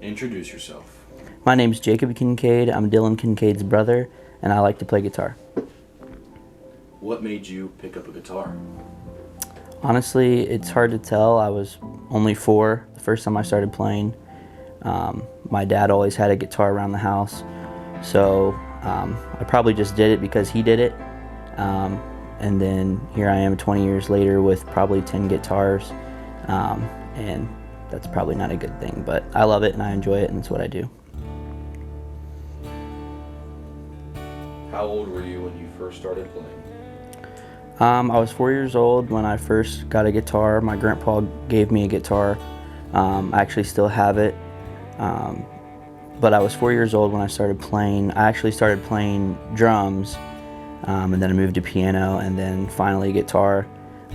Introduce yourself. My name's Jacob Kincaid. I'm Dylan Kincaid's brother, and I like to play guitar. What made you pick up a guitar? Honestly, it's hard to tell. I was only 4 the first time I started playing. My dad always had a guitar around the house, so I probably just did it because he did it. And then here I am 20 years later with probably 10 guitars, and that's probably not a good thing, but I love it and I enjoy it and it's what I do. How old were you when you first started playing? I was 4 years old when I first got a guitar. My grandpa gave me a guitar. I actually still have it. But I was 4 years old when I started playing. I actually started playing drums, and then I moved to piano, and then finally guitar,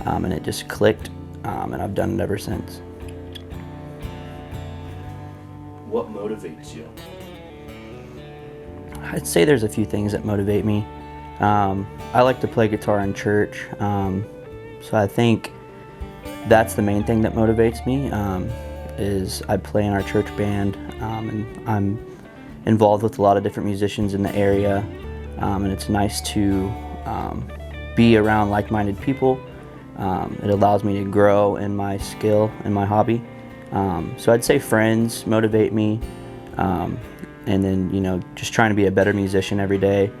and it just clicked, and I've done it ever since. What motivates you? I'd say there's a few things that motivate me. I like to play guitar in church, so I think that's the main thing that motivates me, is I play in our church band, and I'm involved with a lot of different musicians in the area, and it's nice to be around like-minded people. It allows me to grow in my skill and my hobby. So I'd say friends motivate me, and then just trying to be a better musician every day,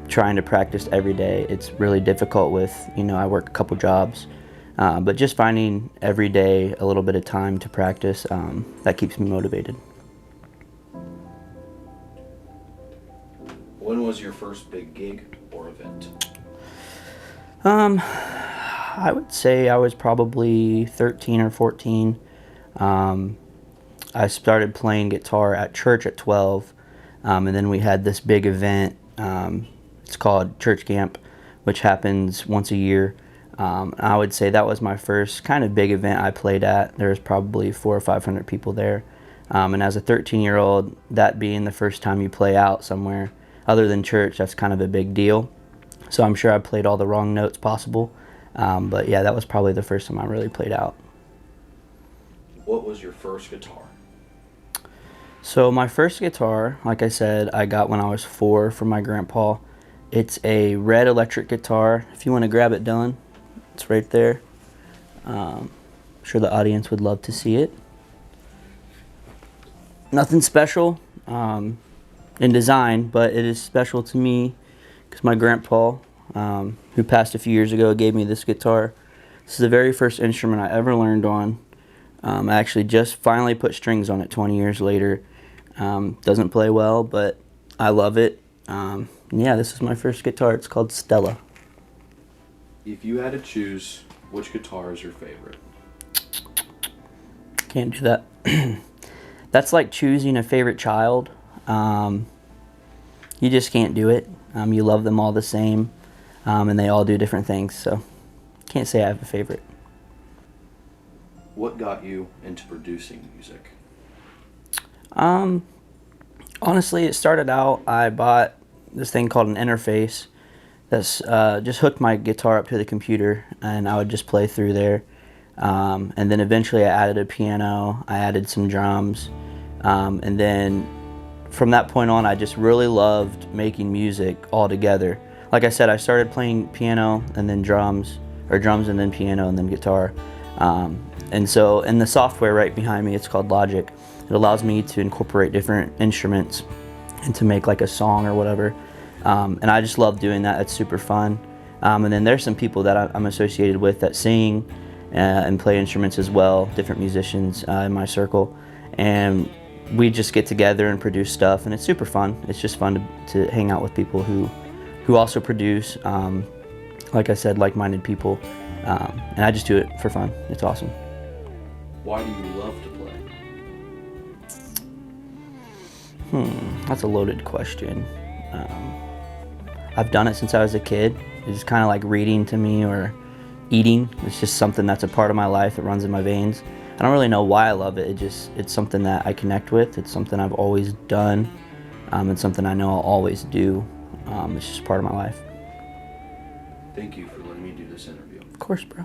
trying to practice every day. It's really difficult with, I work a couple jobs, but just finding every day a little bit of time to practice, that keeps me motivated. When was your first big gig or event? I would say I was probably 13 or 14. I started playing guitar at church at 12, and then we had this big event. It's called Church Camp, which happens once a year. I would say that was my first kind of big event I played at. There was probably 400 or 500 people there. And as a 13-year-old, that being the first time you play out somewhere other than church, that's kind of a big deal. So I'm sure I played all the wrong notes possible. But yeah, that was probably the first time I really played out. What was your first guitar? So my first guitar, like I said, I got when I was 4 from my grandpa. It's a red electric guitar. If you want to grab it, Dylan, it's right there. I'm sure the audience would love to see it. Nothing special in design, but it is special to me because my grandpa, who passed a few years ago, gave me this guitar. This is the very first instrument I ever learned on. I actually just finally put strings on it 20 years later. Doesn't play well, but I love it. Yeah, this is my first guitar. It's called Stella. If you had to choose, which guitar is your favorite? Can't do that. That's like choosing a favorite child. You just can't do it. You love them all the same, and they all do different things, so can't say I have a favorite. What got you into producing music? Honestly, it started out, I bought this thing called an interface that's just hooked my guitar up to the computer, and I would just play through there. And then eventually I added a piano, I added some drums, and then from that point on I just really loved making music all together. Like I said, I started playing piano and then drums, or drums and then piano and then guitar. And so in the software right behind me, it's called Logic. It allows me to incorporate different instruments and to make like a song or whatever. And I just love doing that. It's super fun. And then there's some people that I'm associated with that sing and play instruments as well, different musicians in my circle. And we just get together and produce stuff, and it's super fun. It's just fun to hang out with people who also produce, like I said, like-minded people. And I just do it for fun. It's awesome. Why do you love to play? That's a loaded question. I've done it since I was a kid. It's kind of like reading to me or eating. It's just something that's a part of my life. It runs in my veins. I don't really know why I love it. It's something that I connect with. It's something I've always done. It's something I know I'll always do. It's just part of my life. Thank you for letting me do this interview. Of course, bro.